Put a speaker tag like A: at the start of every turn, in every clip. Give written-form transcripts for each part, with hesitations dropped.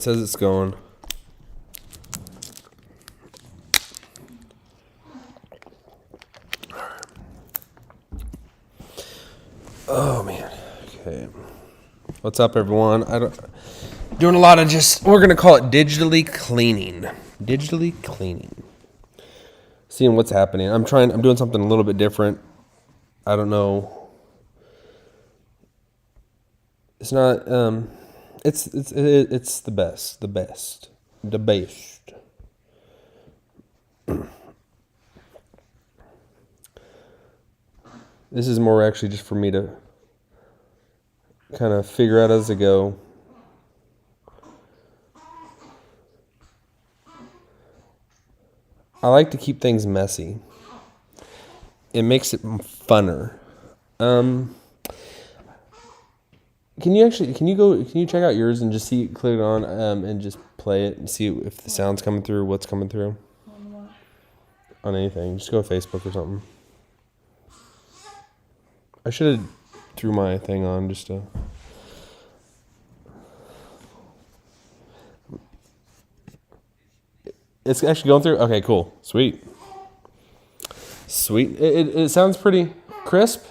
A: It says it's going. Oh man. Okay. What's up, everyone? Doing a lot of we're gonna call it digitally cleaning. Digitally cleaning. Seeing what's happening. I'm doing something a little bit different. I don't know. It's not it's the best. This is more actually just for me to kind of figure out as I go. I like to keep things messy. It makes it funner. Can you check out yours and just click it on and just play it and see if the sound's coming through, what's coming through?
B: On what?
A: On anything. Just go to Facebook or something. I should have threw my thing on just to... It's actually going through? Okay, cool. Sweet. It sounds pretty crisp.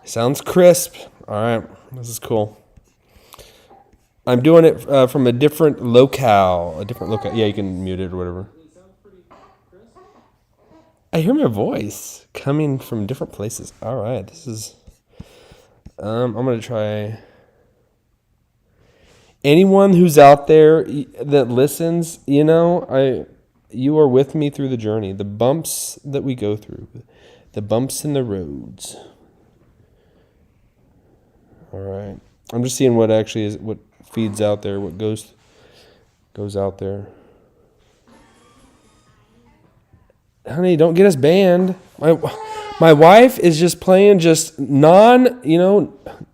A: Sounds crisp. All right. This is cool. I'm doing it from a different locale. Yeah, you can mute it or whatever.
B: It sounds pretty crisp.
A: I hear my voice coming from different places. All right. This is... I'm going to try... Anyone who's out there that listens, you are with me through the journey. The bumps that we go through. The bumps in the roads. All right. I'm just seeing what feeds out there, what goes out there. Honey, don't get us banned. My wife is just playing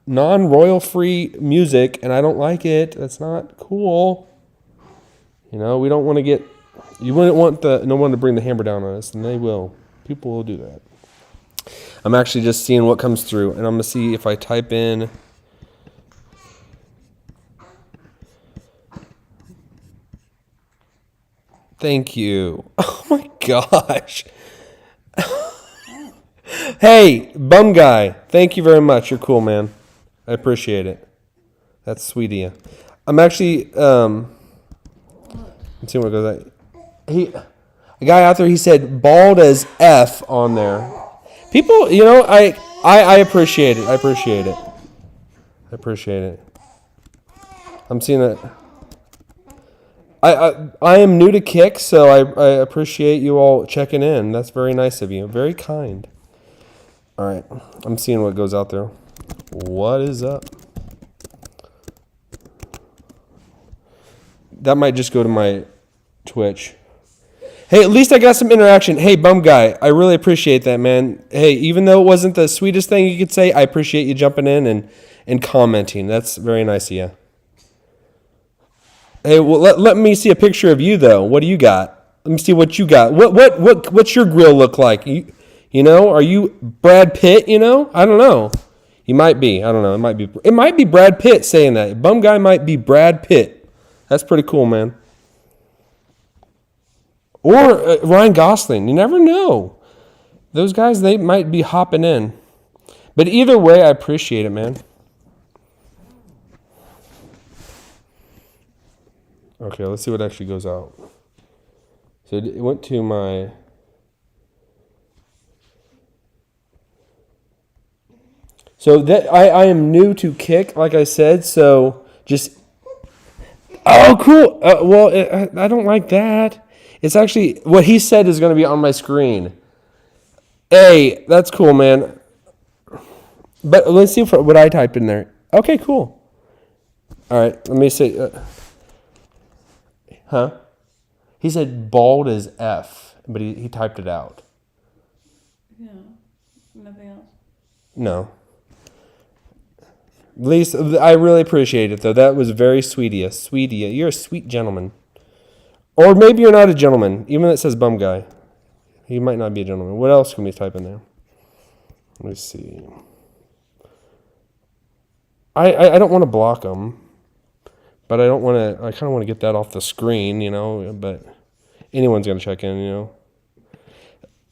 A: non-royal free music, and I don't like it. That's not cool. We don't want to get... You wouldn't want no one to bring the hammer down on us, and they will. People will do that. I'm actually just seeing what comes through, and I'm going to see if I type in... Thank you. Oh my gosh. Hey, bum guy. Thank you very much. You're cool, man. I appreciate it. That's sweet of you. I'm actually let's see what goes out. A guy out there, he said bald as F on there. People, I appreciate it. I appreciate it. I'm seeing it. I am new to Kick, so I appreciate you all checking in. That's very nice of you. Very kind. All right. I'm seeing what goes out there. What is up? That might just go to my Twitch. Hey, at least I got some interaction. Hey, bum guy, I really appreciate that, man. Hey, even though it wasn't the sweetest thing you could say, I appreciate you jumping in and commenting. That's very nice of you. Hey, well, let me see a picture of you, though. What do you got? Let me see what you got. What's your grill look like? Are you Brad Pitt? I don't know. You might be. I don't know. It might be Brad Pitt saying that. Bum guy might be Brad Pitt. That's pretty cool, man. Or Ryan Gosling. You never know. Those guys, they might be hopping in. But either way, I appreciate it, man. Okay, let's see what actually goes out. So it went to my... So that I am new to Kick, like I said, so just... Oh, cool. I don't like that. It's actually... What he said is going to be on my screen. Hey, that's cool, man. But let's see what I type in there. Okay, cool. All right, let me see... Huh? He said bald as F, but he typed it out.
B: Yeah. Nothing else?
A: No. At least, I really appreciate it, though. That was very sweet of you. Sweet of you. You're a sweet gentleman. Or maybe you're not a gentleman. Even though it says bum guy. He might not be a gentleman. What else can we type in there? Let me see. I don't want to block him. But I don't want to. I kind of want to get that off the screen, But anyone's gonna check in,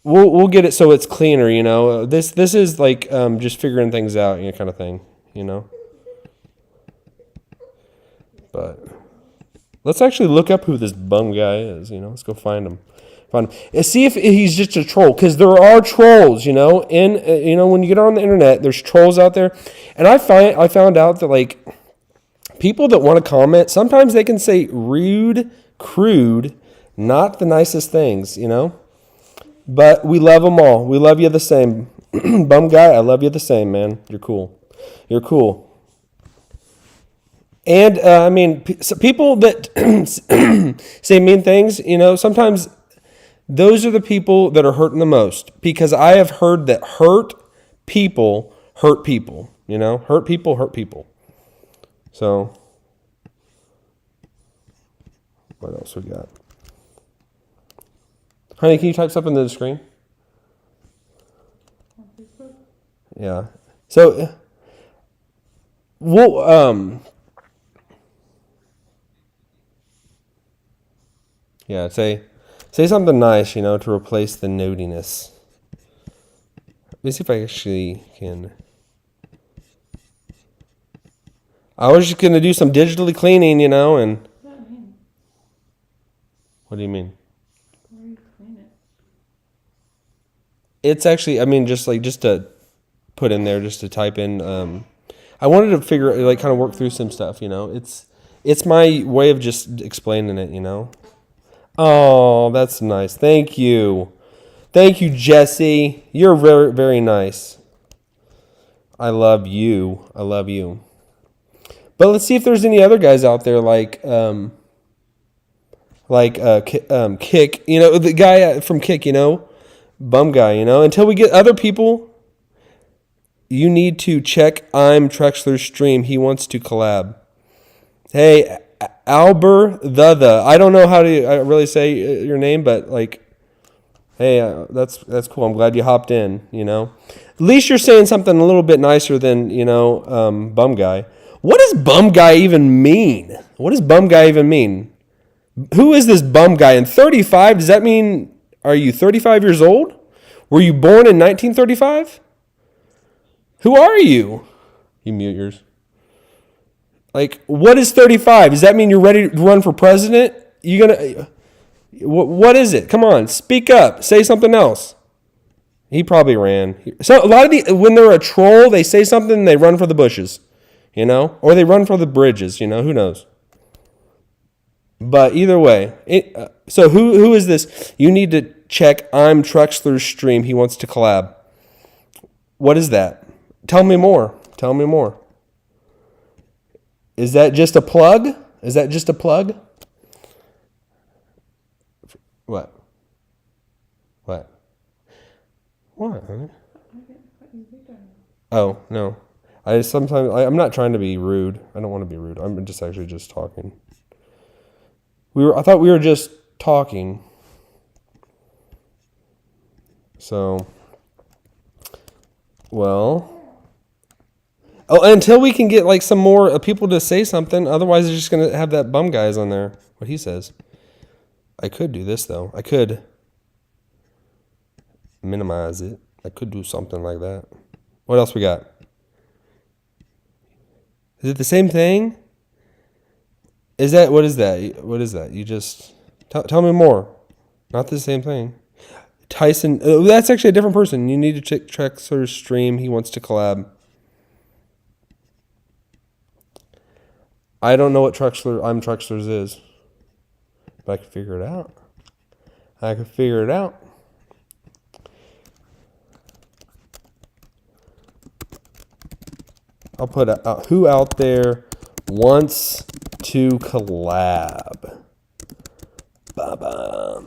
A: We'll get it so it's cleaner, This is like just figuring things out, kind of thing, But let's actually look up who this bum guy is, Let's go find him. And see if he's just a troll, because there are trolls, In when you get on the internet, there's trolls out there, and I found out that like people that want to comment, sometimes they can say rude, crude, not the nicest things, But we love them all. We love you the same, bum guy. I love you the same, man. You're cool. You're cool. And people that say mean things, sometimes those are the people that are hurting the most, because I have heard that hurt people hurt people, hurt people hurt people. So, what else we got? Honey, can you type something to the screen? Yeah. So, we'll, yeah, say something nice, to replace the nodiness. Let me see if I actually can. I was just going to do some digitally cleaning, and...
B: What does that mean?
A: What do you mean?
B: Where do you clean it?
A: It's actually, just to put in there, just to type in. I wanted to kind of work through some stuff, It's my way of just explaining it, Oh, that's nice. Thank you. Thank you, Jesse. You're very, very nice. I love you. I love you. But let's see if there's any other guys out there like Kick, the guy from Kick, bum guy, Until we get other people, you need to check I'm Trexler's stream. He wants to collab. Hey, Albert the. I don't know how to really say your name, but hey, that's cool. I'm glad you hopped in. At least you're saying something a little bit nicer than bum guy. What does bum guy even mean? What does bum guy even mean? Who is this bum guy? And 35? Does that mean, are you 35 years old? Were you born in 1935? Who are you? You mute yours. What is 35? Does that mean you're ready to run for president? What is it? Come on, speak up. Say something else. He probably ran. So a lot of when they're a troll, they say something and they run for the bushes, or they run for the bridges, who knows? But either way, so who is this? You need to check I'm Trexler's stream. He wants to collab. What is that? Tell me more. Tell me more. Is that just a plug? Is that just a plug? What? What? What, honey? Oh, no. I'm not trying to be rude. I don't want to be rude. I'm just actually just talking. I thought we were just talking. So, well, until we can get some more people to say something. Otherwise, they're just going to have that bum guys on there. What he says. I could do this, though. I could minimize it. I could do something like that. What else we got? Is it the same thing? What is that? What is that? You just tell me more. Not the same thing. Tyson, that's actually a different person. You need to check Trexler's stream. He wants to collab. I don't know what I'm Trexler's is, but I can figure it out. I'll put who out there wants to collab. Ba-ba.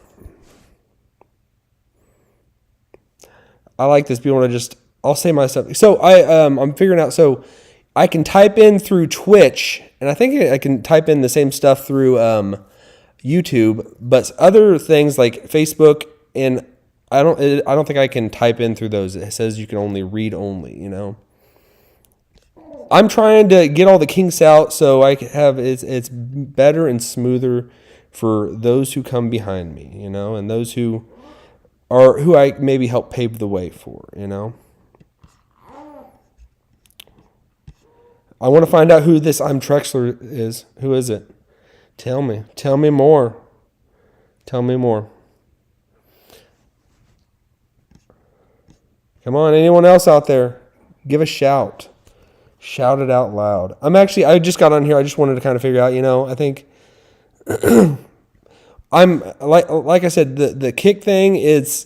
A: I like this. People want to just, I'll say my stuff. So I'm figuring out, so I can type in through Twitch, and I think I can type in the same stuff through YouTube, but other things like Facebook, and I don't think I can type in through those. It says you can only read only, I'm trying to get all the kinks out so I can have it's better and smoother for those who come behind me, you know, and those who I maybe help pave the way for, you know. I want to find out who this I'm Trexler is. Who is it? Tell me. Tell me more. Tell me more. Come on, anyone else out there? Give a shout. Shout it out loud. I just got on here. I just wanted to kind of figure out, you know, I think I'm like I said, the kick thing is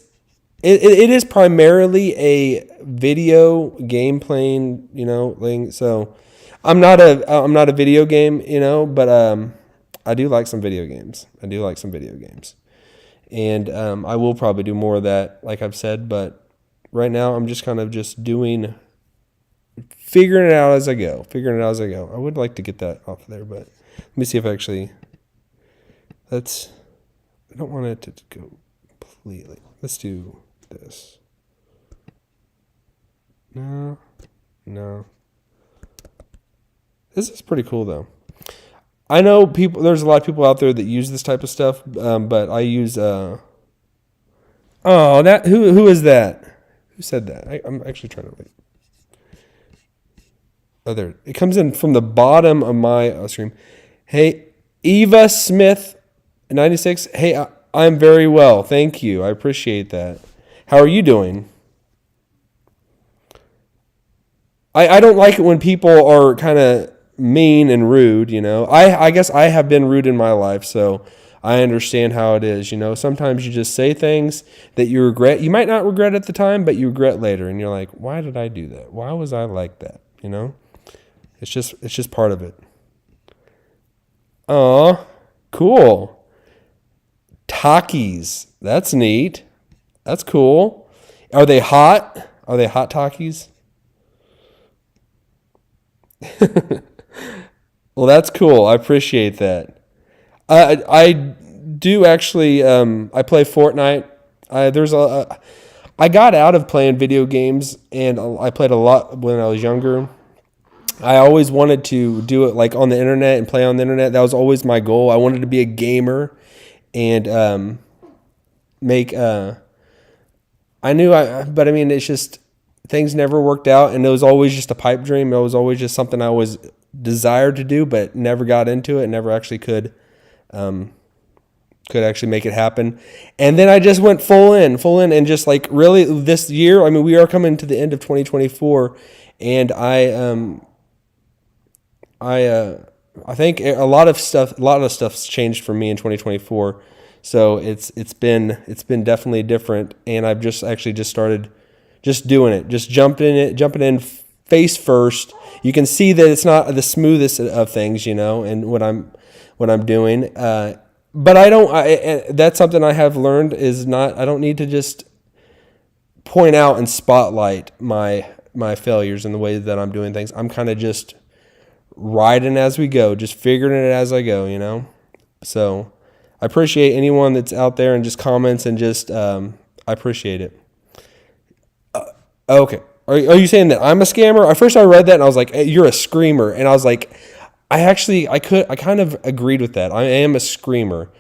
A: it is primarily a video game playing, you know, thing. So I'm not a video game, you know, but I do like some video games. And I will probably do more of that, like I've said, but right now I'm just kind of just figuring it out as I go. I would like to get that off of there, but let me see if I don't want it to go completely. Let's do this. No. This is pretty cool though. I know there's a lot of people out there that use this type of stuff, but I use who is that? Who said that? I'm actually trying to Oh, there. It comes in from the bottom of my screen. Hey, Eva Smith, 96. Hey, I'm very well. Thank you. I appreciate that. How are you doing? I don't like it when people are kind of mean and rude, you know. I guess I have been rude in my life, so I understand how it is, you know. Sometimes you just say things that you regret. You might not regret at the time, but you regret later, and you're like, why did I do that? Why was I like that, you know? It's just part of it. Aw, cool. Takis. That's neat. That's cool. Are they hot? Are they hot Takis? Well, that's cool. I appreciate that. I do actually. I play Fortnite. I got out of playing video games, and I played a lot when I was younger. I always wanted to do it like on the internet and play on the internet. That was always my goal. I wanted to be a gamer and make. But I mean, it's just things never worked out, and it was always just a pipe dream. It was always just something I was desired to do, but never got into it. Never actually could actually make it happen. And then I just went full in, and just like really this year. I mean, we are coming to the end of 2024, and I think a lot of stuff's changed for me in 2024. So it's been definitely different, and I've just started just doing it, just jumping in face first. You can see that it's not the smoothest of things, you know, and what I'm doing. But that's something I have learned is I don't need to just point out and spotlight my failures and the way that I'm doing things. I'm kind of just riding as we go, just figuring it as I go, you know? So I appreciate anyone that's out there and just comments and just, I appreciate it. Okay. Are you saying that I'm a scammer? At first I read that and I was like, hey, you're a screamer. And I was like, I kind of agreed with that. I am a screamer,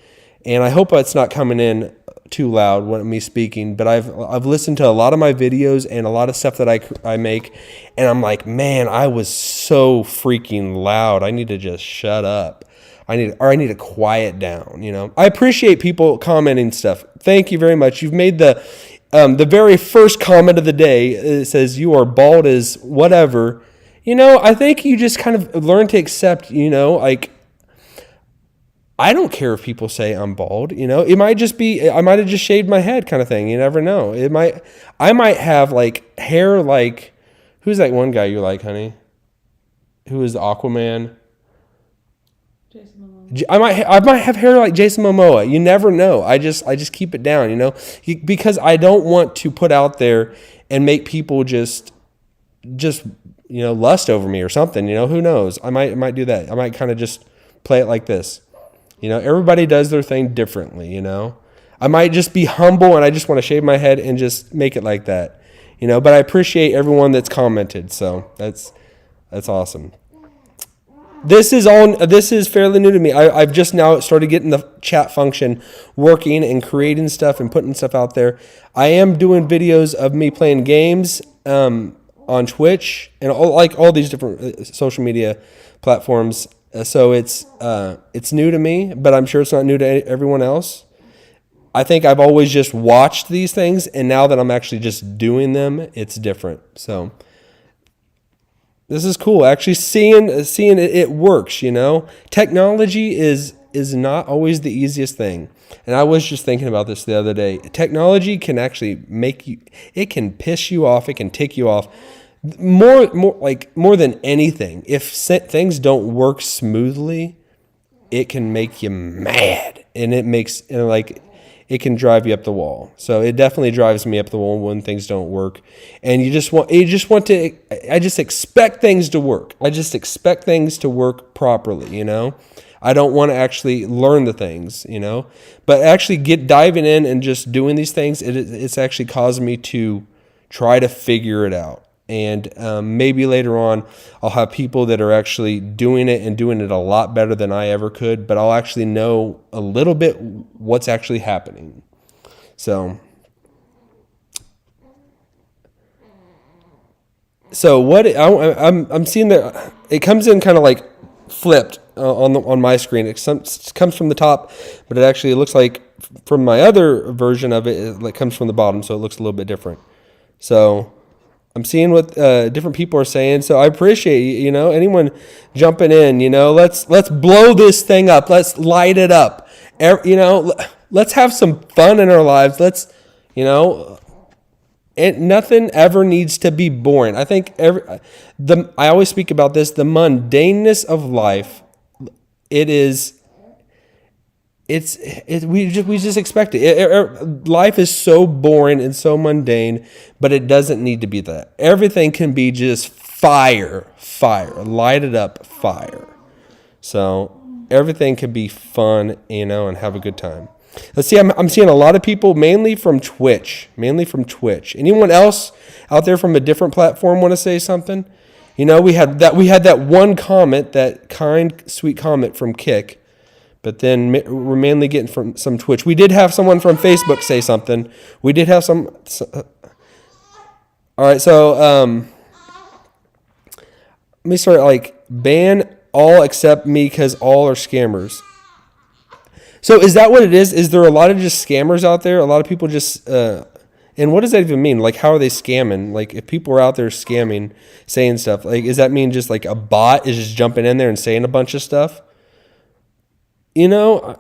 A: and I hope it's not coming in too loud when me speaking, but I've listened to a lot of my videos and a lot of stuff that I make, and I'm like, man, I was so freaking loud. I need to just shut up. I need to quiet down, you know. I appreciate people commenting stuff. Thank you very much. You've made the very first comment of the day. It says you are bald as whatever. You know, I think you just kind of learn to accept, you know, like, I don't care if people say I'm bald, you know. It might just be, I might have just shaved my head kind of thing. You never know. I might have like hair like, who's that one guy you like, honey? Who is Aquaman?
B: Jason Momoa.
A: I might have hair like Jason Momoa. You never know. I just keep it down, you know, because I don't want to put out there and make people just you know, lust over me or something, you know, who knows? I might do that. I might kind of just play it like this. You know, everybody does their thing differently, you know. I might just be humble and I just want to shave my head and just make it like that, you know, but I appreciate everyone that's commented. So that's That's awesome. This is fairly new to me. I've just now started getting the chat function working and creating stuff and putting stuff out there. I am doing videos of me playing games on Twitch and all these different social media platforms. So it's new to me, but I'm sure it's not new to everyone else. I think I've always just watched these things, and now that I'm actually just doing them, it's different. So this is cool. Actually seeing it works, Technology is not always the easiest thing. And I was just thinking about this the other day. Technology can actually it can piss you off, it can tick you off more than anything. If things don't work smoothly, it can make you mad, and it can drive you up the wall. So it definitely drives me up the wall when things don't work. And I just expect things to work. I just expect things to work properly, I don't want to actually learn the things, But actually diving in and just doing these things, it's actually caused me to try to figure it out. And maybe later on, I'll have people that are actually doing it and doing it a lot better than I ever could, but I'll actually know a little bit what's actually happening. So what I'm seeing that it comes in kind of like flipped on my screen. It comes from the top, but it actually looks like from my other version of it, it comes from the bottom, so it looks a little bit different. So I'm seeing what different people are saying, so I appreciate anyone jumping in. Let's blow this thing up. Let's light it up. Let's have some fun in our lives. Let's nothing ever needs to be boring. I think I always speak about this. The mundaneness of life. We just expect it. Life is so boring and so mundane, but it doesn't need to be that. Everything can be just fire, light it up, fire. So everything can be fun, and have a good time. Let's see. I'm seeing a lot of people, mainly from Twitch. Anyone else out there from a different platform want to say something? We had that one comment, that kind, sweet comment from Kick. But then we're mainly getting from some Twitch. We did have someone from Facebook say something. We did have some. All right, so let me start. Ban all except me because all are scammers. So is that what it is? Is there a lot of just scammers out there? A lot of people just. And what does that even mean? How are they scamming? If people are out there scamming, saying stuff, does that mean just a bot is just jumping in there and saying a bunch of stuff? Let's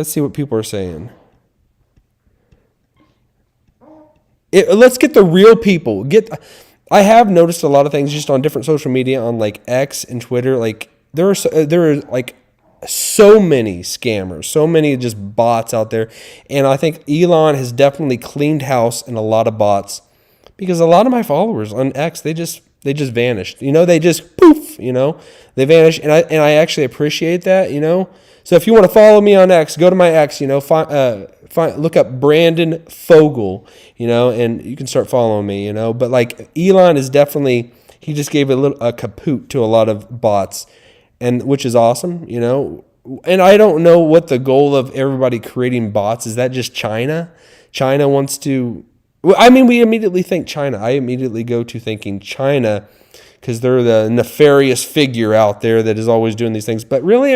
A: see what people are saying. Let's get the real people. I have noticed a lot of things just on different social media, on X and Twitter. There are so many scammers, so many just bots out there, and I think Elon has definitely cleaned house in a lot of bots, because a lot of my followers on X, they just vanished. They just poof. They vanish, and I actually appreciate that. So if you want to follow me on X, go to my X. Look up Brandon Fogel. And you can start following me. But Elon is definitely, he just gave a kaput to a lot of bots, and which is awesome. And I don't know what the goal of everybody creating bots is. That just China? China wants to. We immediately think China. I immediately go to thinking China, because they're the nefarious figure out there that is always doing these things. But really,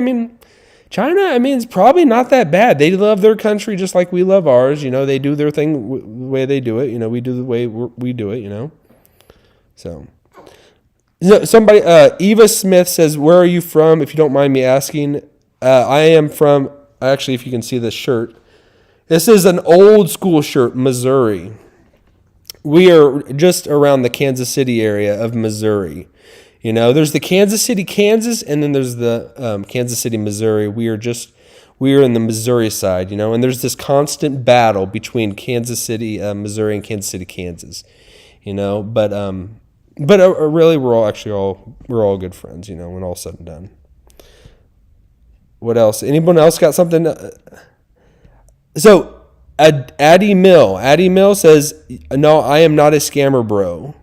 A: China, it's probably not that bad. They love their country just like we love ours. They do their thing the way they do it. We do the way we do it, So, somebody, Eva Smith says, where are you from, if you don't mind me asking? I am from, actually, if you can see this shirt. This is an old school shirt, Missouri. We are just around the Kansas City area of Missouri. There's the Kansas City, Kansas, and then there's the Kansas City, Missouri. We are in the Missouri side, and there's this constant battle between Kansas City, Missouri, and Kansas City, Kansas. But really, we're all good friends, when all's said and done. What else? Anyone else got something? So, Addie Mill says, no, I am not a scammer, bro.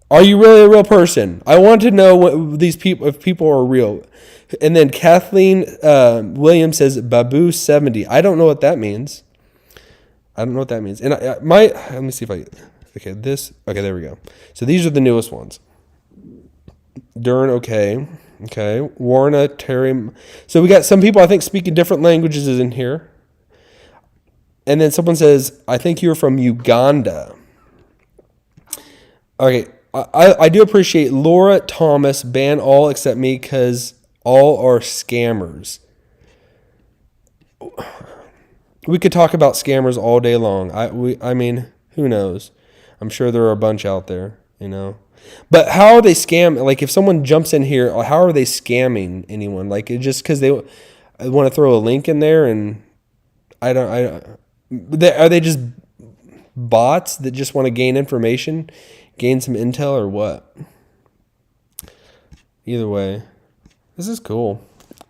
A: Are you really a real person? I want to know what these people, if people are real. And then Kathleen Williams says Babu 70. I don't know what that means. I don't know what that means. And let me see if I, okay, there we go. So these are the newest ones. Dern, okay. Warna, Terry. So we got some people, I think, speaking different languages in here. And then someone says, I think you're from Uganda. Okay, I do appreciate Laura Thomas, ban all except me because all are scammers. We could talk about scammers all day long. I mean, who knows? I'm sure there are a bunch out there, you know. But how are they scam? Like, if someone jumps in here, how are they scamming anyone? Like, it just because they want to throw a link in there, and are they just bots that just want to gain information, gain some intel, or what? Either way, this is cool.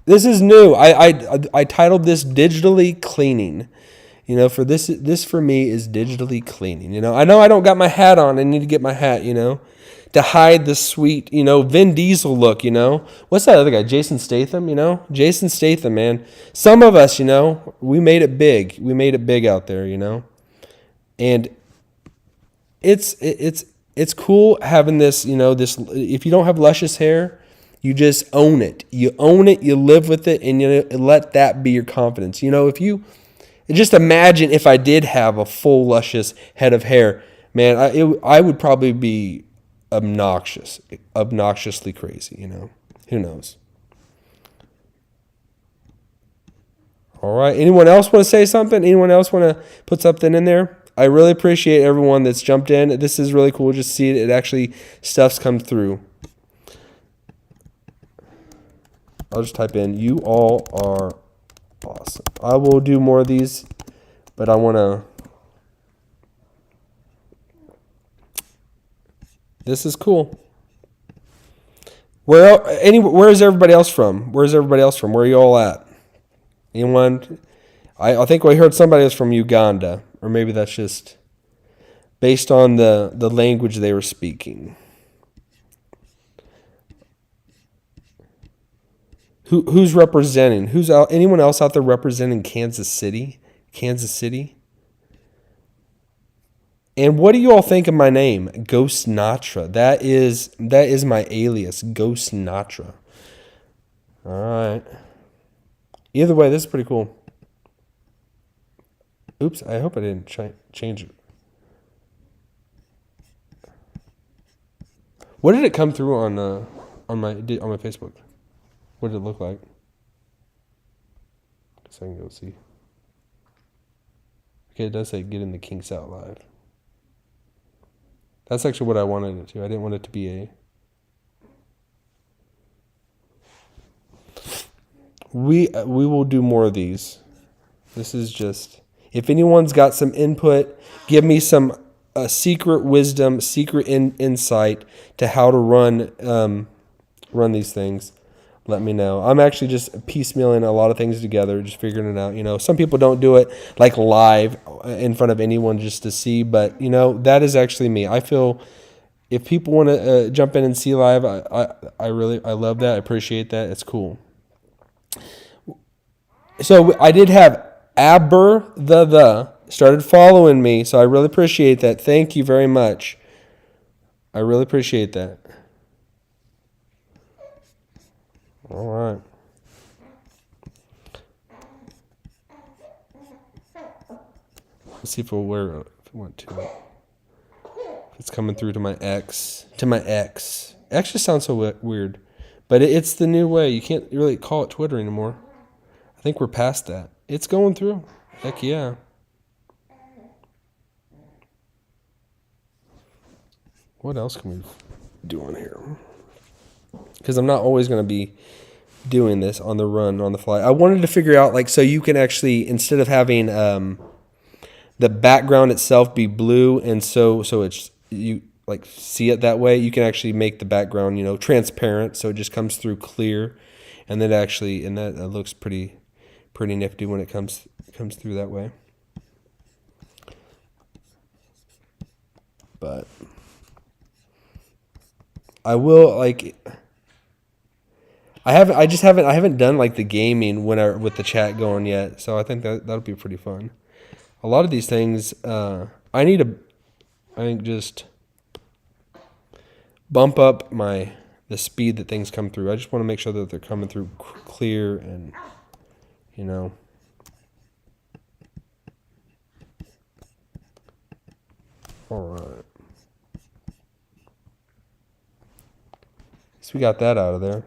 A: This is new. I titled this digitally cleaning. You know, for this for me is digitally cleaning. You know I don't got my hat on. I need to get my hat, you know, to hide the sweet, you know, Vin Diesel look, you know. What's that other guy? Jason Statham, you know? Jason Statham, man. Some of us, you know, we made it big. We made it big out there, you know. And it's cool having this, you know, this, if you don't have luscious hair, you just own it. You own it, you live with it, and you let that be your confidence. You know, if you just imagine if I did have a full luscious head of hair, man, I would probably be obnoxiously crazy, you know. Who knows? All right. Anyone else want to say something? Anyone else want to put something in there? I really appreciate everyone that's jumped in. This is really cool. Just see it. It actually, stuff's come through. I'll just type in, you all are awesome. I will do more of these, but I want to. This is cool. Where is everybody else from? Where are you all at? Anyone? I think I heard somebody was from Uganda, or maybe that's just based on the language they were speaking. Who's representing? Who's out? Anyone else out there representing Kansas City? Kansas City? And what do you all think of my name, Ghost Natra? That is my alias, Ghost Natra. All right. Either way, this is pretty cool. Oops, I hope I didn't change it. What did it come through on my Facebook? What did it look like? Guess I can go see. Okay, it does say get in the kinks out live. That's actually what I wanted it to. I didn't want it to be a. We will do more of these. This is just, if anyone's got some input, give me some secret wisdom, secret insight to how to run these things. Let me know. I'm actually just piecemealing a lot of things together, just figuring it out. You know, some people don't do it like live in front of anyone just to see, but you know, that is actually me. I feel if people want to jump in and see live, I love that. I appreciate that. It's cool. So I did have the started following me, so I really appreciate that. Thank you very much. I really appreciate that. All right. Let's see if we want to. If it's coming through to my ex. X just sounds so weird, but it's the new way. You can't really call it Twitter anymore. I think we're past that. It's going through. Heck yeah. What else can we do on here? Because I'm not always going to be doing this on the run, on the fly. I wanted to figure out, like, so you can actually, instead of having the background itself be blue, and so it's, you like see it that way, you can actually make the background, you know, transparent, so it just comes through clear, and then actually, and that looks pretty nifty when it comes through that way. But I will like. I haven't done like the gaming with the chat going yet, so I think that'll be pretty fun. A lot of these things, I think just bump up the speed that things come through. I just want to make sure that they're coming through clear and, you know. All right. So we got that out of there.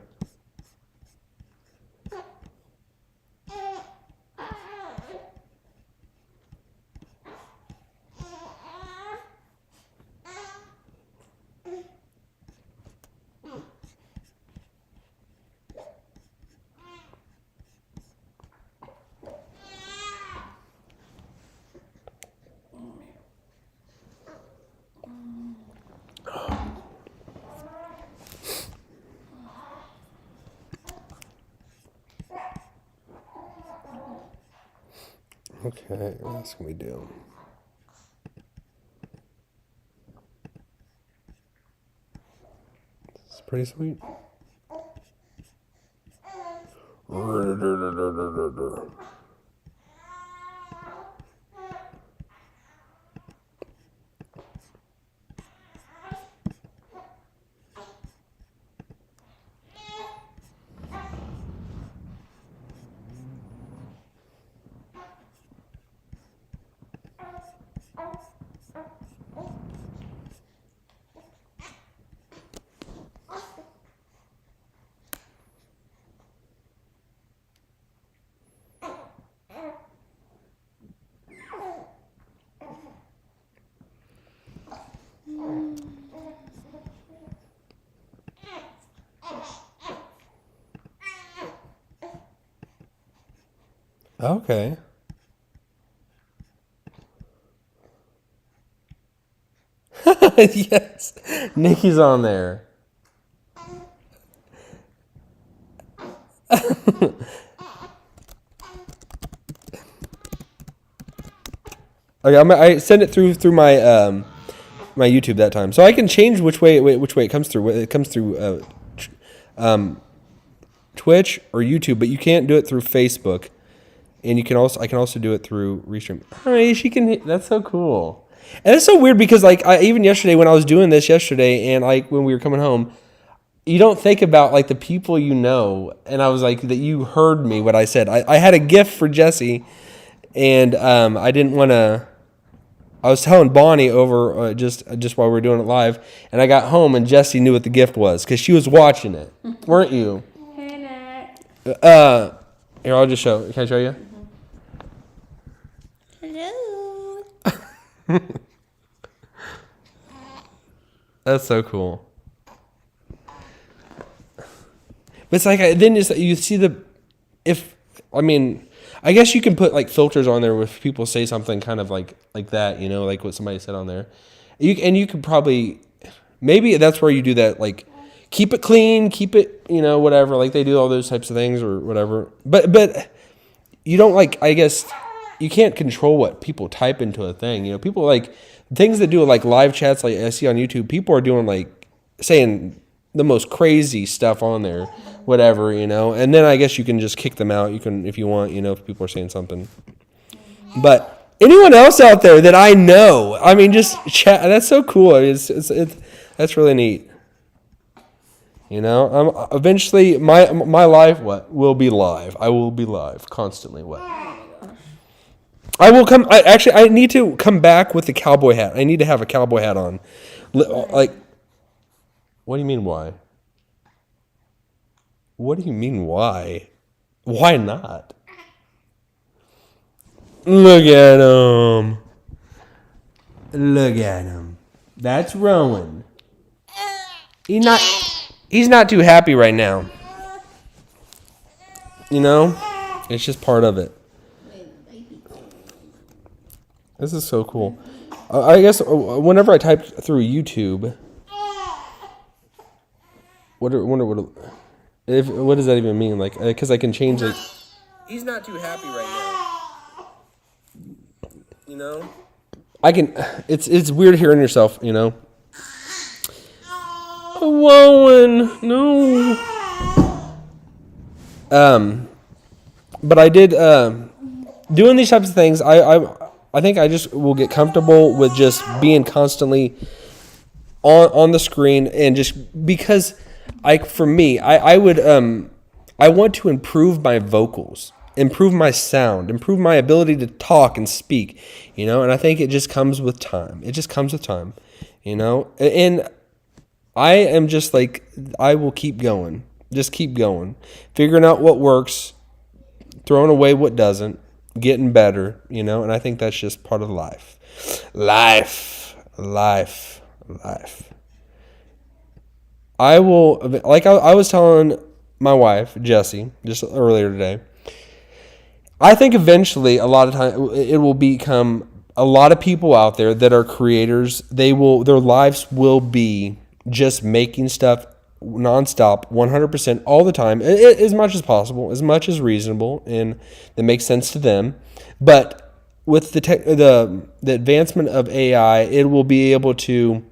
A: Okay, what else can we do? It's pretty sweet. Okay. Yes, Nikki's on there. Okay, I send it through my my YouTube that time, so I can change which way it comes through. It comes through Twitch or YouTube, but you can't do it through Facebook. And I can also do it through Restream. Hi, she can. That's so cool. And it's so weird because like even yesterday when I was doing this and like when we were coming home, you don't think about like the people you know, and I was like that you heard me what I said. I had a gift for Jesse, and I didn't want to. I was telling Bonnie over just while we were doing it live, and I got home and Jesse knew what the gift was because she was watching it, weren't you?
B: Hey, Nat.
A: Here, I'll just show. Can I show you?
B: Hello.
A: That's so cool. But it's like then you see I guess you can put like filters on there if people say something kind of like that, you know, like what somebody said on there. You could probably maybe that's where you do that, like keep it clean, keep it, you know, whatever. Like they do all those types of things or whatever. But you don't like, I guess you can't control what people type into a thing. You know, people like things that do like live chats like I see on YouTube. People are doing like saying the most crazy stuff on there, whatever, you know. And then I guess you can just kick them out. You can if you want, you know, if people are saying something. But anyone else out there that I know, I mean, just chat. That's so cool. That's really neat. You know, eventually my life will be live. I will be live constantly. I will come. I need to come back with the cowboy hat. I need to have a cowboy hat on. Like, what do you mean why? What do you mean why? Why not? Look at him. Look at him. That's Rowan. He's not too happy right now. You know? It's just part of it. This is so cool. I guess whenever I type through YouTube, what does that even mean? Like, because I can change it. He's not too happy right now. You know? I can. It's weird hearing yourself. You know. Wowan, no. But I did doing these types of things. I think I just will get comfortable with just being constantly on the screen, and just because for me, I would I want to improve my vocals, improve my sound, improve my ability to talk and speak, and I think it just comes with time. It just comes with time, and I am just like, I will keep going, just keep going, figuring out what works, throwing away what doesn't, getting better, and I think that's just part of life. Life. I will, like I was telling my wife, Jessie, just earlier today, I think eventually a lot of time it will become a lot of people out there that are creators. Their lives will be just making stuff nonstop, 100% all the time, as much as possible, as much as reasonable, and that makes sense to them. But with the advancement of AI, it will be able to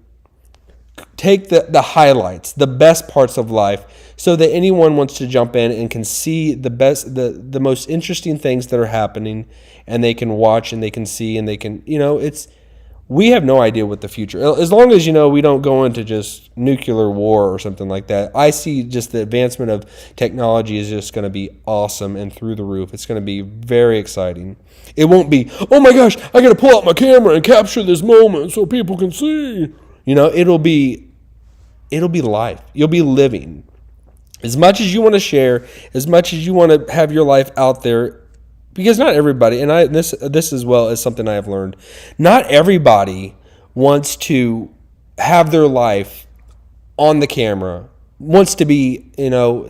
A: take the highlights, the best parts of life, so that anyone wants to jump in and can see the most interesting things that are happening, and they can watch and they can see and they can, we have no idea what the future, as long as, we don't go into just nuclear war or something like that. I see just the advancement of technology is just going to be awesome and through the roof. It's going to be very exciting. It won't be, oh my gosh, I got to pull out my camera and capture this moment so people can see. It'll be life. You'll be living. As much as you want to share, as much as you want to have your life out there, because not everybody, and this as well is something I have learned, not everybody wants to have their life on the camera, wants to be,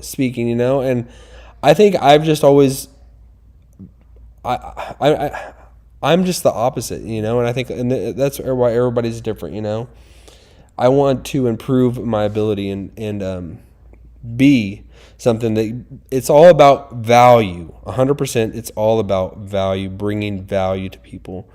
A: speaking, and I think I've just always, I'm just the opposite, and I think, and that's why everybody's different, I want to improve my ability and be something that it's all about value. 100%, it's all about value, bringing value to people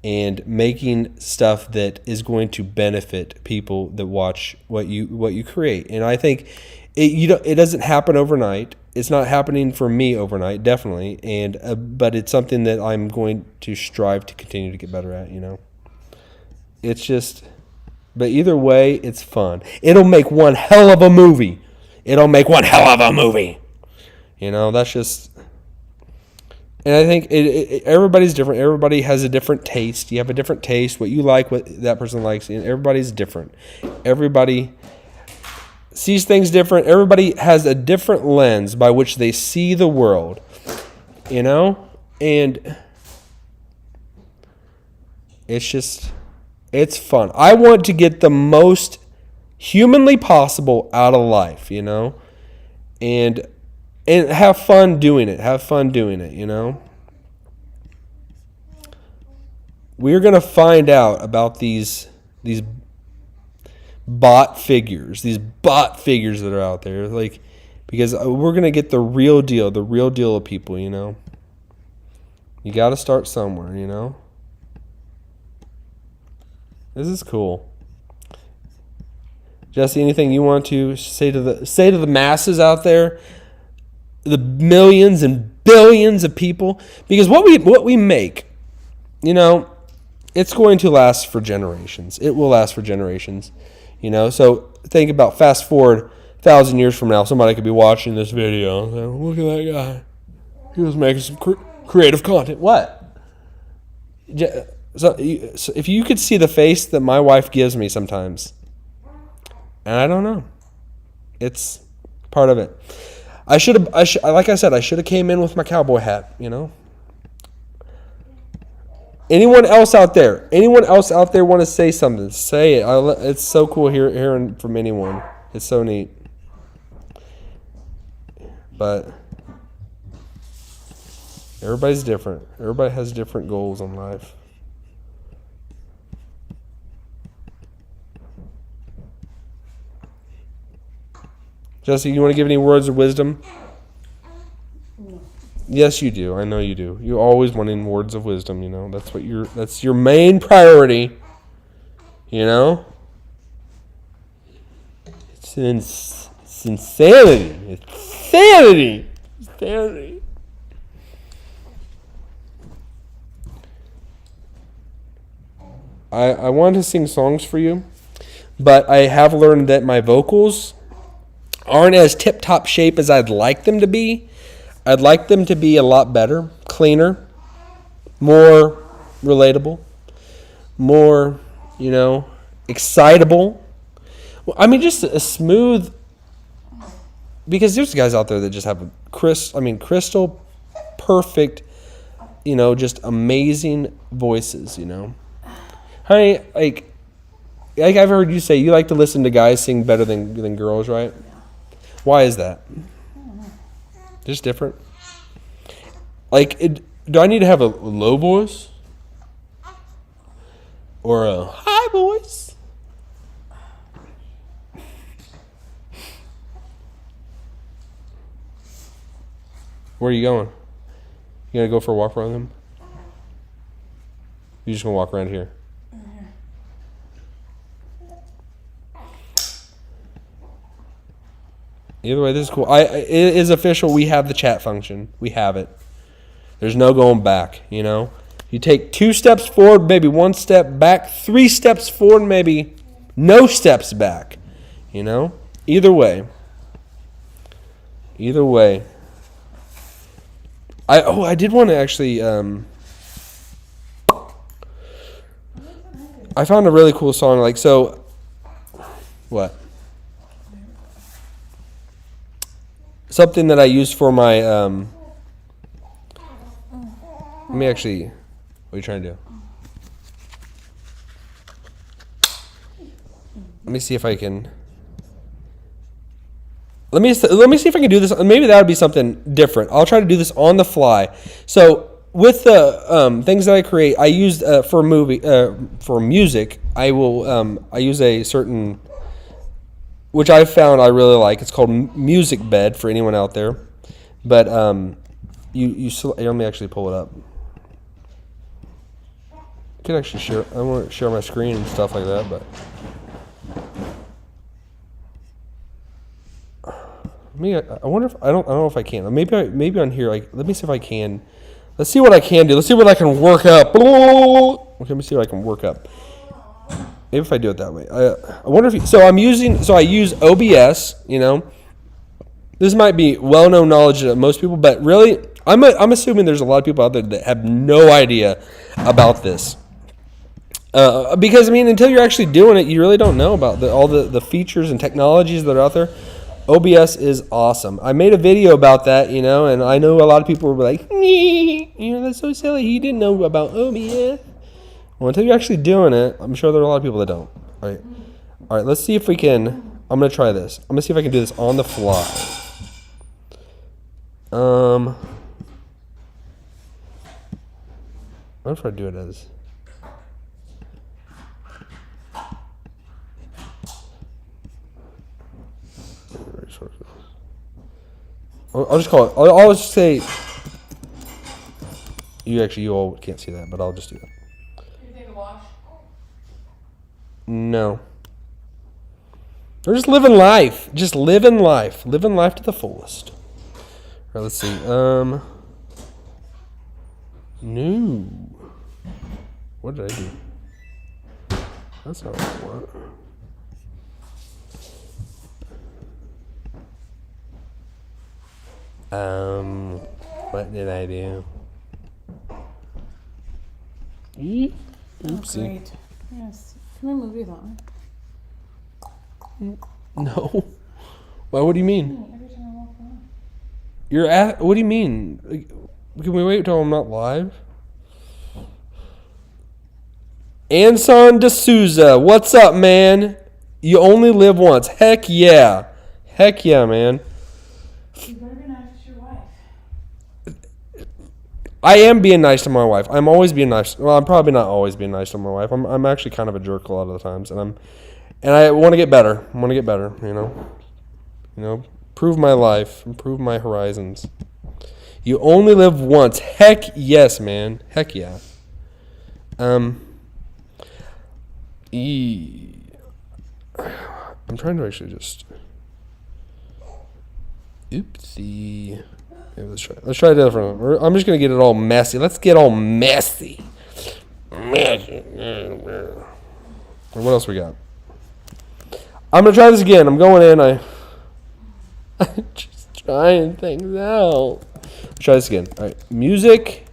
A: and making stuff that is going to benefit people that watch what you create. And I think it doesn't happen overnight. It's not happening for me overnight, definitely. And but it's something that I'm going to strive to continue to get better at. It's just. But either way, it's fun. It'll make one hell of a movie. That's just... And I think everybody's different. Everybody has a different taste. You have a different taste. What you like, what that person likes. And everybody's different. Everybody sees things different. Everybody has a different lens by which they see the world. And it's just... It's fun. I want to get the most humanly possible out of life, and have fun doing it. We're going to find out about these bot figures that are out there, because we're going to get the real deal of people, You got to start somewhere, This is cool. Jesse, anything you want to say to the masses out there, the millions and billions of people? Because what we make, it's going to last for generations. It will last for generations. So think about fast forward 1,000 years from now, somebody could be watching this video. Look at that guy. He was making some creative content. What? So if you could see the face that my wife gives me sometimes, and I don't know, it's part of it. Like I said, I should have came in with my cowboy hat, Anyone else out there want to say something? Say it. It's so cool hearing from anyone. It's so neat. But everybody's different. Everybody has different goals in life. Jesse, you want to give any words of wisdom? No. Yes, you do. I know you do. You always wanting words of wisdom. That's your main priority. Sincerity. Insanity. Insanity. I wanted to sing songs for you, but I have learned that my vocals aren't as tip-top shape as I'd like them to be. I'd like them to be a lot better, cleaner, more relatable, more, excitable. Well, I mean, just a smooth, because there's guys out there that just have crystal perfect, just amazing voices, Honey, like I've heard you say you like to listen to guys sing better than girls, right? Yeah. Why is that? Just different. Like, do I need to have a low voice or a high voice? Where are you going? You gonna go for a walk around him? You just gonna walk around here? Either way, this is cool. It is official. We have the chat function. We have it. There's no going back, You take 2 steps forward, maybe 1 step back, 3 steps forward, maybe no steps back. Either way. Either way. I did want to actually I found a really cool song what? Something that I use for my let me actually, what are you trying to do? Let me see if I can Let me see if I can do this. Maybe that would be something different. I'll try to do this on the fly. So with the things that I create, I use for music. I use a certain, which I found I really like. It's called Music Bed for anyone out there. But let me actually pull it up. I can actually share. I want to share my screen and stuff like that, but. I wonder if I don't know if I can. Maybe on here. Let me see if I can. Let's see what I can do. Let's see what I can work up. Okay, let me see what I can work up. Maybe if I do it that way. I wonder if. I use OBS. This might be well-known knowledge to most people, but really, I'm assuming there's a lot of people out there that have no idea about this. Because until you're actually doing it, you really don't know about all the features and technologies that are out there. OBS is awesome. I made a video about that, and I know a lot of people were like, that's so silly. He didn't know about OBS. Well, until you're actually doing it, I'm sure there are a lot of people that don't. All right. Let's see if we can. I'm gonna try this. I'm gonna see if I can do this on the fly. What if I do it as? I'll just call it. I'll just say. You all can't see that, but I'll just do that. Do you think a wash? No. We're just living life. Just living life. Living life to the fullest. All right, let's see. No. What did I do? That's not what I want. What did I do? Oopsie.
B: Oh, great. Yes. Can I move you that way?
A: No. Why? What do you mean?
B: Every time I walk around.
A: What do you mean? Can we wait until I'm not live? Anson D'Souza, what's up, man? You only live once. Heck yeah. Heck yeah, man.
B: You better be nice to your wife.
A: I am being nice to my wife. I'm always being nice. Well, I'm probably not always being nice to my wife. I'm actually kind of a jerk a lot of the times, and I want to get better. I want to get better. Improve my life, improve my horizons. You only live once. Heck yes, man. Heck yeah. I'm trying to actually just. Oopsie. Okay, let's try it different. I'm just gonna get it all messy. Let's get all messy. What else we got? I'm gonna try this again. I'm going in. I'm just trying things out. Let's try this again. All right, music.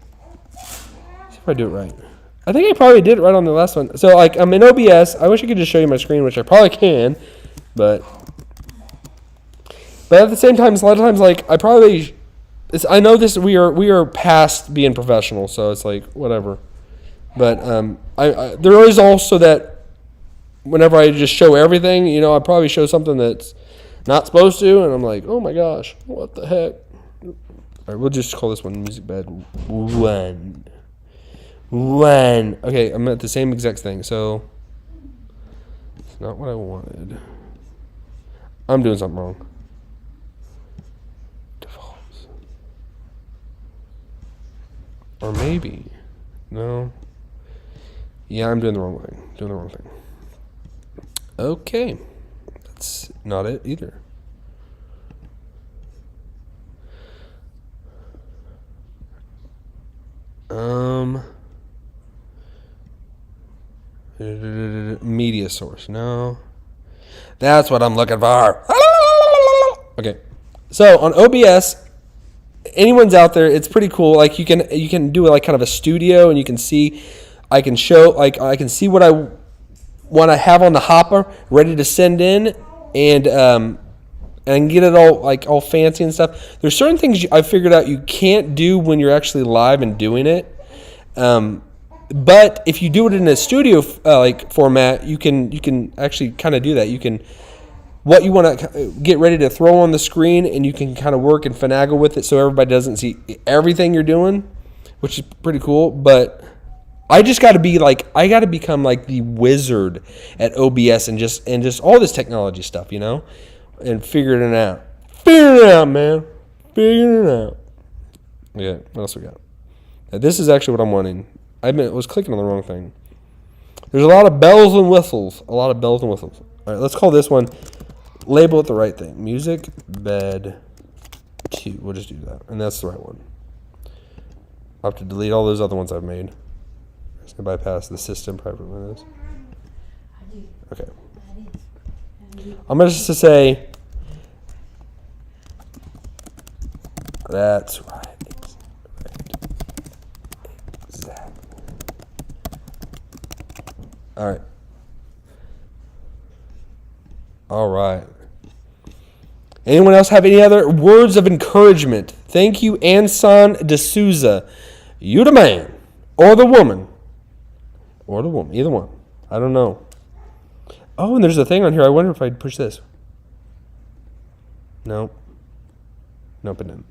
A: See if I do it right. I think I probably did it right on the last one. So like I'm in OBS. I wish I could just show you my screen, which I probably can, but at the same time, a lot of times like I know this we are past being professional, so it's like whatever. But there is also that whenever I just show everything, I probably show something that's not supposed to, and I'm like, oh my gosh, what the heck? All right, we'll just call this one music bed 1. Okay, I'm at the same exact thing, so it's not what I wanted. I'm doing something wrong. Defaults. Or maybe. No. Yeah, I'm doing the wrong thing. Okay. That's not it either. Media source. No. That's what I'm looking for. Okay. So on OBS, anyone's out there, it's pretty cool. Like you can do like kind of a studio, and you can see I can see what I want to have on the hopper ready to send in, and get it all fancy and stuff. There's certain things I figured out you can't do when you're actually live and doing it. But if you do it in a studio format, you can actually kind of do that. You can what you want to get ready to throw on the screen, and you can kind of work and finagle with it so everybody doesn't see everything you're doing, which is pretty cool. But I just got to become like the wizard at OBS and just all this technology stuff, and figuring it out. Figuring it out, man. Figuring it out. Yeah, what else we got? Now, this is actually what I'm wanting. I was clicking on the wrong thing. There's a lot of bells and whistles. All right, let's call this one, label it the right thing. Music bed 2. We'll just do that. And that's the right one. I'll have to delete all those other ones I've made. Just gonna bypass the system private windows. Okay. I'm going to just say, that's right. Exactly. All right. Anyone else have any other words of encouragement? Thank you, Anson D'Souza. You the man. Or the woman. Either one. I don't know. Oh, and there's a thing on here. I wonder if I'd push this. Nope, it didn't.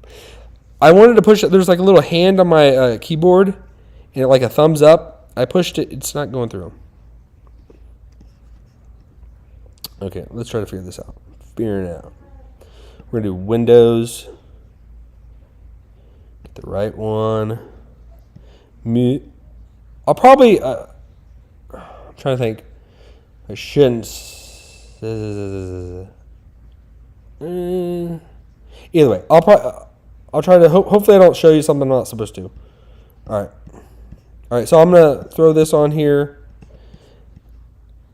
A: I wanted to push it. There's like a little hand on my keyboard, and like a thumbs up. I pushed it. It's not going through. Okay, let's try to figure this out. Figuring it out. We're going to do Windows. Get the right one. I'll probably... I'm trying to think. I shouldn't... Either way, I'll try to... Hopefully I don't show you something I'm not supposed to. All right, so I'm going to throw this on here.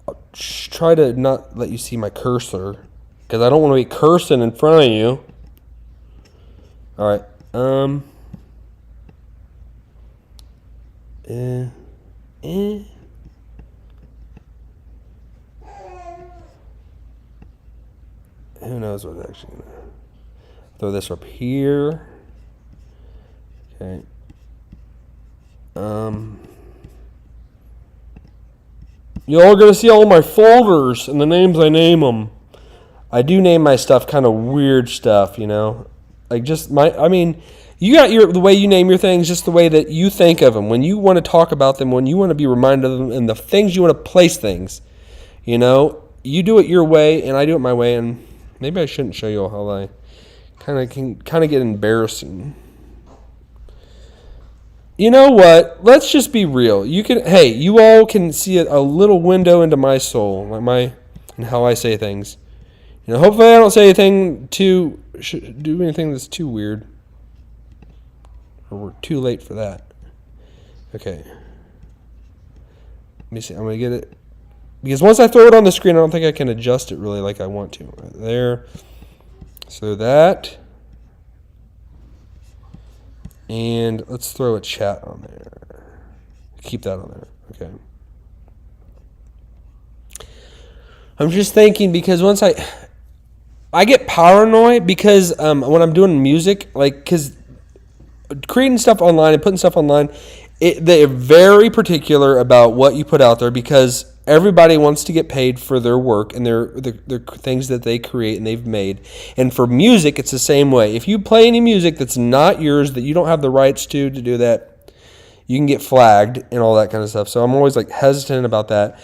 A: I'll try to not let you see my cursor, because I don't want to be cursing in front of you. All right. Who knows what's actually going to... Throw this up here. Okay. Y'all are going to see all my folders and the names I name them. I do name my stuff kind of weird stuff, Like just you got the way you name your things, just the way that you think of them. When you want to talk about them, when you want to be reminded of them, and the things you want to place things, you do it your way, and I do it my way, and maybe I shouldn't show you all how I can get embarrassing. You know what? Let's just be real. You all can see a little window into my soul. and how I say things. Hopefully I don't say anything do anything that's too weird. Or we're too late for that. Okay. Let me see. I'm going to get it. Because once I throw it on the screen, I don't think I can adjust it really like I want to. Right there. So that. And let's throw a chat on there. Keep that on there. Okay. I'm just thinking because once I get paranoid because when I'm doing music, because creating stuff online and putting stuff online, they're very particular about what you put out there because everybody wants to get paid for their work and their things that they create and they've made. And for music, it's the same way. If you play any music that's not yours, that you don't have the rights to do that, you can get flagged and all that kind of stuff. So I'm always hesitant about that.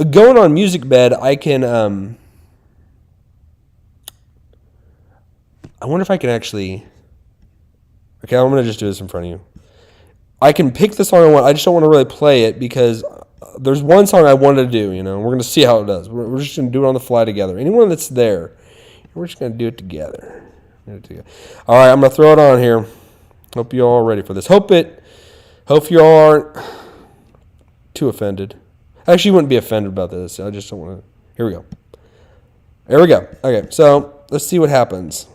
A: Going on Music Bed, I can. I wonder if I can actually. Okay, I'm gonna just do this in front of you. I can pick the song I want. I just don't want to really play it because there's one song I wanted to do. We're gonna see how it does. We're just gonna do it on the fly together. Anyone that's there, we're just gonna do it together. All right, I'm gonna throw it on here. Hope you all are ready for this. Hope you all aren't too offended. Actually, you wouldn't be offended about this. I just don't want to. Here we go. There we go. Okay, so let's see what happens.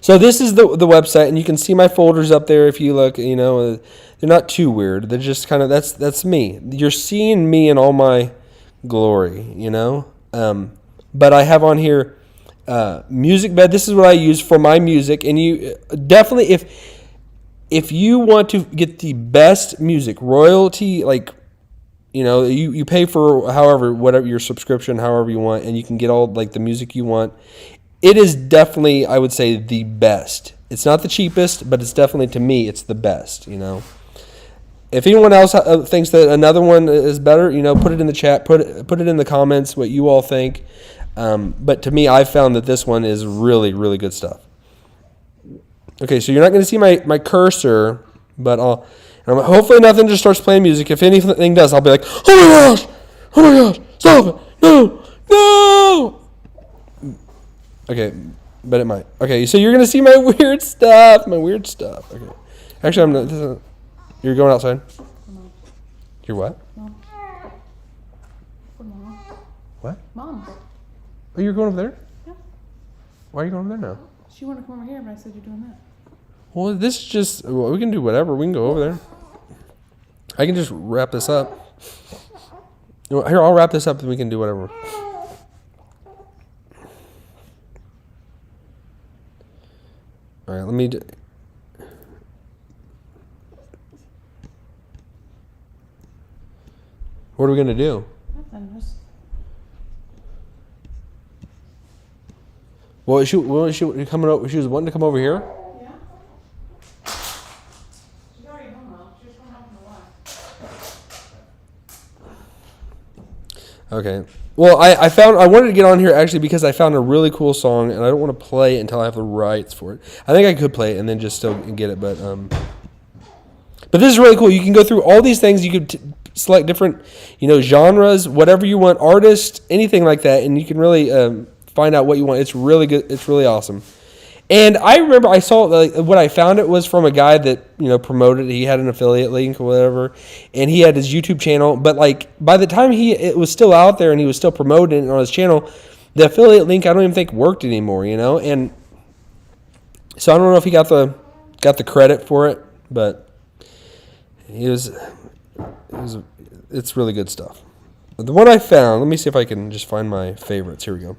A: So this is the website, and you can see my folders up there if you look. They're not too weird. They're just kind of that's me. You're seeing me in all my glory. But I have on here Music Bed. This is what I use for my music, and you definitely if you want to get the best music royalty, you pay for whatever your subscription, however you want, and you can get all the music you want. It is definitely, I would say, the best. It's not the cheapest, but it's definitely, to me, it's the best, If anyone else thinks that another one is better, put it in the chat, put it in the comments what you all think. But to me, I've found that this one is really, really good stuff. Okay, so you're not going to see my cursor, but hopefully nothing just starts playing music. If anything does, I'll be like, oh my gosh, stop it, no. Okay, but it might. Okay, so you're going to see my weird stuff. Okay. Actually, I'm not. You're going outside?
B: No.
A: You're what?
B: Mom. Mom.
A: What?
B: Mom.
A: Oh, you're going over there?
B: Yeah.
A: Why are you going over there now?
B: She wanted to come over here, but I said you're doing that.
A: Well, this is just. Well, we can do whatever. We can go over there. I can just wrap this up. Here, I'll wrap this up and we can do whatever. All right, let me. What are we gonna do?
B: Nothing. Just...
A: Well, she coming up. She was wanting to come over here.
B: Yeah. She's already home though. She was coming home from the lot.
A: Okay. Well, I wanted to get on here actually because I found a really cool song and I don't want to play it until I have the rights for it. I think I could play it and then just still get it, but this is really cool. You can go through all these things. You could select different, genres, whatever you want, artists, anything like that, and you can really find out what you want. It's really good. It's really awesome. And I remember I saw what I found it was from a guy that promoted. He had an affiliate link or whatever, and he had his YouTube channel. But by the time it was still out there and he was still promoting it on his channel, the affiliate link I don't even think worked anymore. And so I don't know if he got the credit for it, but it's really good stuff. The one I found. Let me see if I can just find my favorites. Here we go.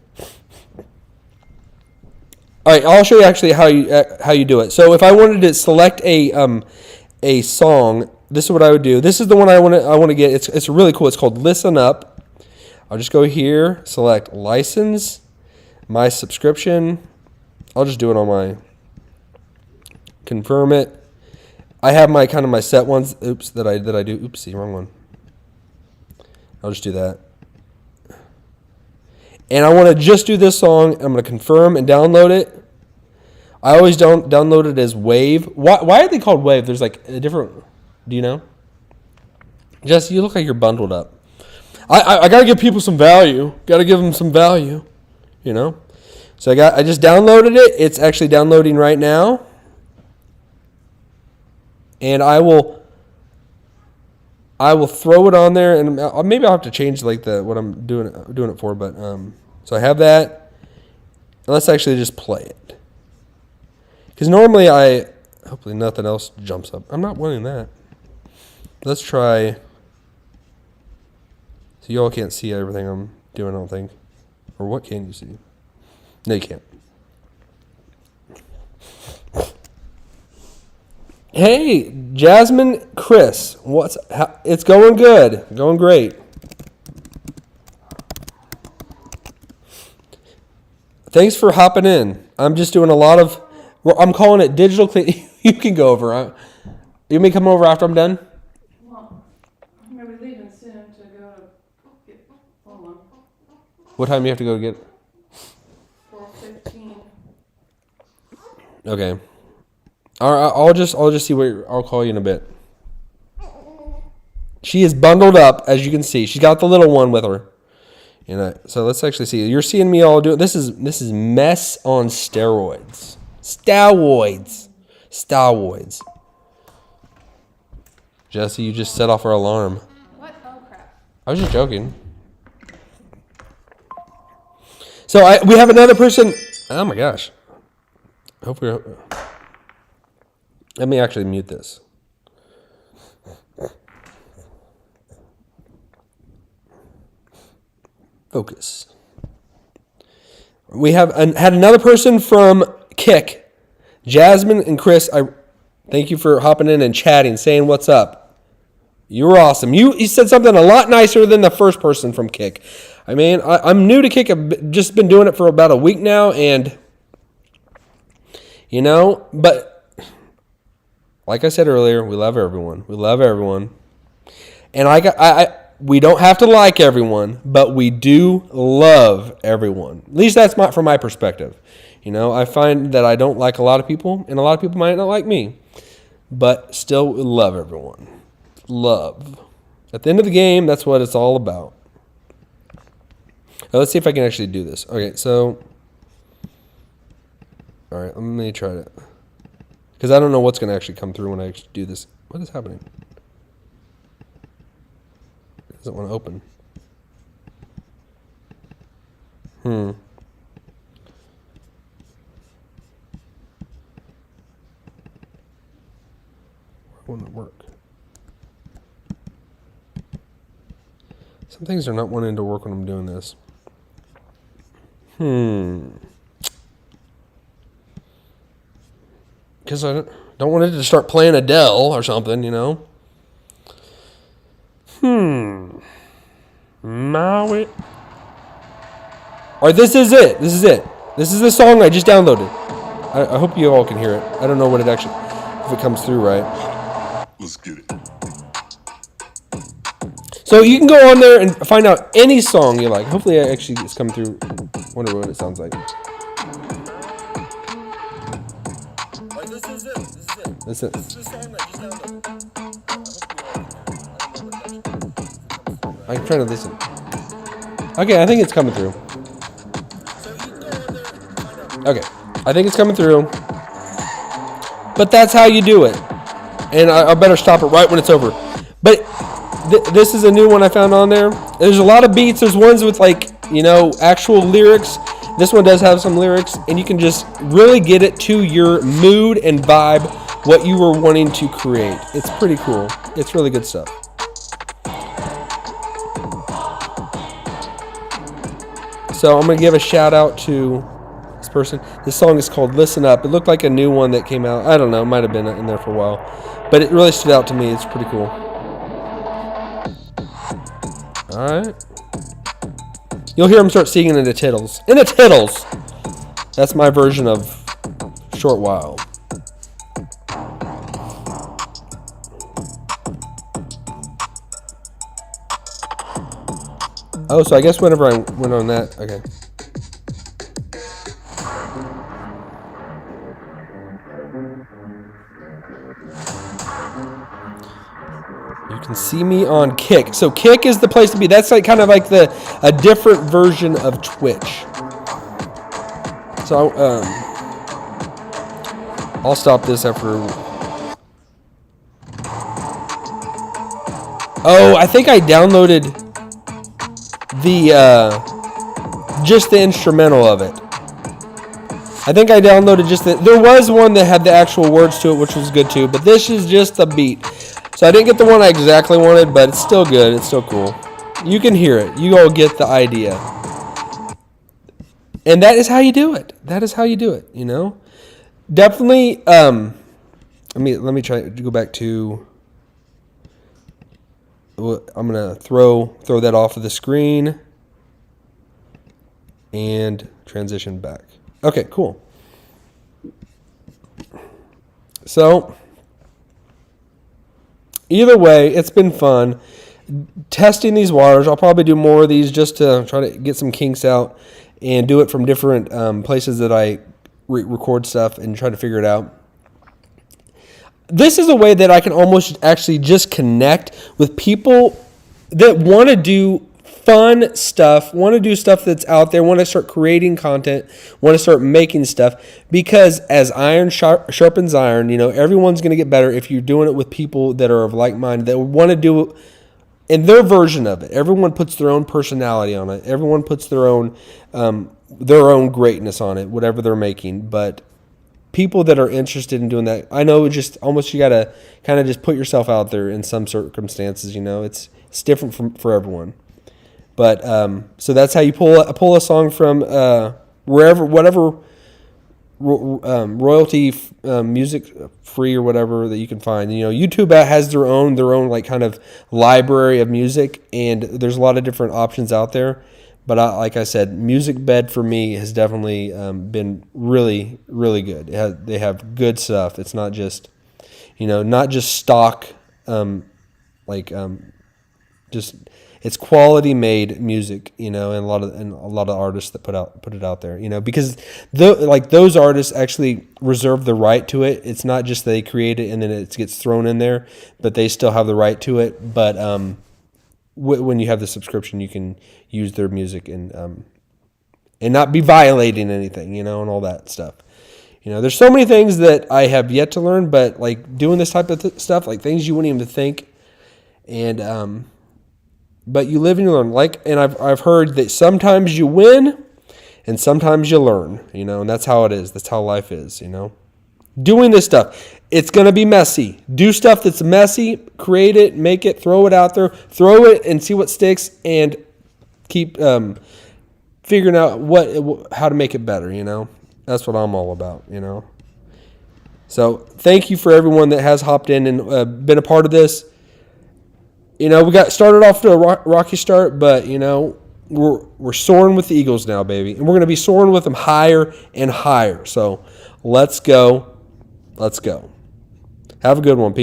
A: All right, I'll show you actually how you do it. So if I wanted to select a song, this is what I would do. This is the one I want to get. It's really cool. It's called Listen Up. I'll just go here, select license, my subscription. I'll just do it on my confirm it. I have my set ones. Oops, that I do. Oopsie, wrong one. I'll just do that. And I want to just do this song. I'm going to confirm and download it. I always don't download it as Wave. Why are they called Wave? There's a different... Do you know? Jesse, you look like you're bundled up. I gotta give people some value. Gotta give them some value, you know. So I just downloaded it. It's actually downloading right now, and I will throw it on there, and maybe I'll have to change like what I'm doing it for. But so I have that. Let's actually just play it, because normally hopefully nothing else jumps up. I'm not wanting that. Let's try. So you all can't see everything I'm doing, I don't think. Or what can you see? No, you can't. Hey, Jasmine, Chris, it's going good, going great. Thanks for hopping in. I'm just doing a lot of. I'm calling it digital clean. You can go over. You may come over after I'm done.
B: Well, I'm gonna be leaving soon to go to get. Hold on.
A: What time do you have to go get?
B: 4:15.
A: Okay. I'll just see where I'll call you in a bit. She is bundled up, as you can see. She's got the little one with her. So let's actually see. You're seeing me all do this is mess on steroids. Steroids. Jesse, you just set off our alarm.
B: What? Oh crap.
A: I was just joking. So we have another person. Oh my gosh. Let me actually mute this. Focus. We have had another person from Kick, Jasmine and Chris. I thank you for hopping in and chatting, saying what's up. You were awesome. You said something a lot nicer than the first person from Kick. I mean, I'm new to Kick. I've just been doing it for about a week now, and but like I said earlier, we love everyone. We love everyone, and we don't have to like everyone, but we do love everyone. At least that's from my perspective. I find that I don't like a lot of people, and a lot of people might not like me, but still love everyone. Love. At the end of the game, that's what it's all about. Now, let's see if I can actually do this. Okay, so all right, let me try it. Because I don't know what's going to actually come through when I actually do this. What is happening? It doesn't want to open. Why wouldn't it work? Some things are not wanting to work when I'm doing this. Because I don't want it to start playing Adele or something, Maui. All right, this is it. This is the song I just downloaded. I hope you all can hear it. I don't know what it actually, if it comes through right.
C: Let's get it.
A: So you can go on there and find out any song you like. Hopefully, it's coming through. Wonder what it sounds like. This is it. This is the song I just downloaded. I'm trying to listen. Okay, I think it's coming through. Okay, I think it's coming through. But that's how you do it. And I better stop it right when it's over. But this is a new one I found on there. There's a lot of beats. There's ones with actual lyrics. This one does have some lyrics, and you can just really get it to your mood and vibe, what you were wanting to create. It's pretty cool. It's really good stuff. So I'm going to give a shout out to this person. This song is called Listen Up. It looked like a new one that came out. I don't know. It might have been in there for a while. But it really stood out to me. It's pretty cool. All right. You'll hear him start singing in the tittles. In the tittles! That's my version of Short While. Oh, so I guess whenever I went on that, okay. You can see me on Kick. So Kick is the place to be. That's like kind of like a different version of Twitch. So I'll stop this after. Oh, I think I downloaded the just the instrumental of it. I think I downloaded just the. There was one that had the actual words to it, which was good too. But this is just the beat. So I didn't get the one I exactly wanted, but it's still good. It's still cool. You can hear it. You all get the idea. And that is how you do it. That is how you do it. You know, definitely. Let me try to go back to. I'm gonna throw that off of the screen and transition back. Okay, cool. So either way, it's been fun testing these waters. I'll probably do more of these just to try to get some kinks out and do it from different places that I record stuff and try to figure it out. This is a way that I can almost actually just connect with people that want to do fun stuff, want to do stuff that's out there, want to start creating content, want to start making stuff, because as iron sharpens iron, you know, everyone's going to get better if you're doing it with people that are of like mind, that want to do it in their version of it. Everyone puts their own personality on it. Everyone puts their own greatness on it, whatever they're making. But people that are interested in doing that, I know just almost you got to kind of just put yourself out there in some circumstances, you know. It's different for everyone. But so that's how you pull a song from whatever royalty music free or whatever that you can find. You know, YouTube has their own like kind of library of music, and there's a lot of different options out there. But like I said, Music Bed for me has definitely been really, really good. They have good stuff. It's not just, you know, not just stock, just. It's quality made music, you know, and a lot of artists that put it out there, you know, because those artists actually reserve the right to it. It's not just they create it and then it gets thrown in there, but they still have the right to it. But when you have the subscription, you can use their music and not be violating anything, you know, and all that stuff. You know, there's so many things that I have yet to learn, but like doing this type of stuff, like things you wouldn't even think, and but you live and you learn. And I've heard that sometimes you win and sometimes you learn, you know, and that's how it is. That's how life is, you know. Doing this stuff, it's going to be messy. Do stuff that's messy, create it, make it, throw it out there, throw it and see what sticks, and keep figuring out how to make it better, you know. That's what I'm all about, you know. So thank you for everyone that has hopped in and been a part of this. You know, we got started off to a rocky start, but, you know, we're soaring with the Eagles now, baby. And we're going to be soaring with them higher and higher. So let's go. Let's go. Have a good one, Pete.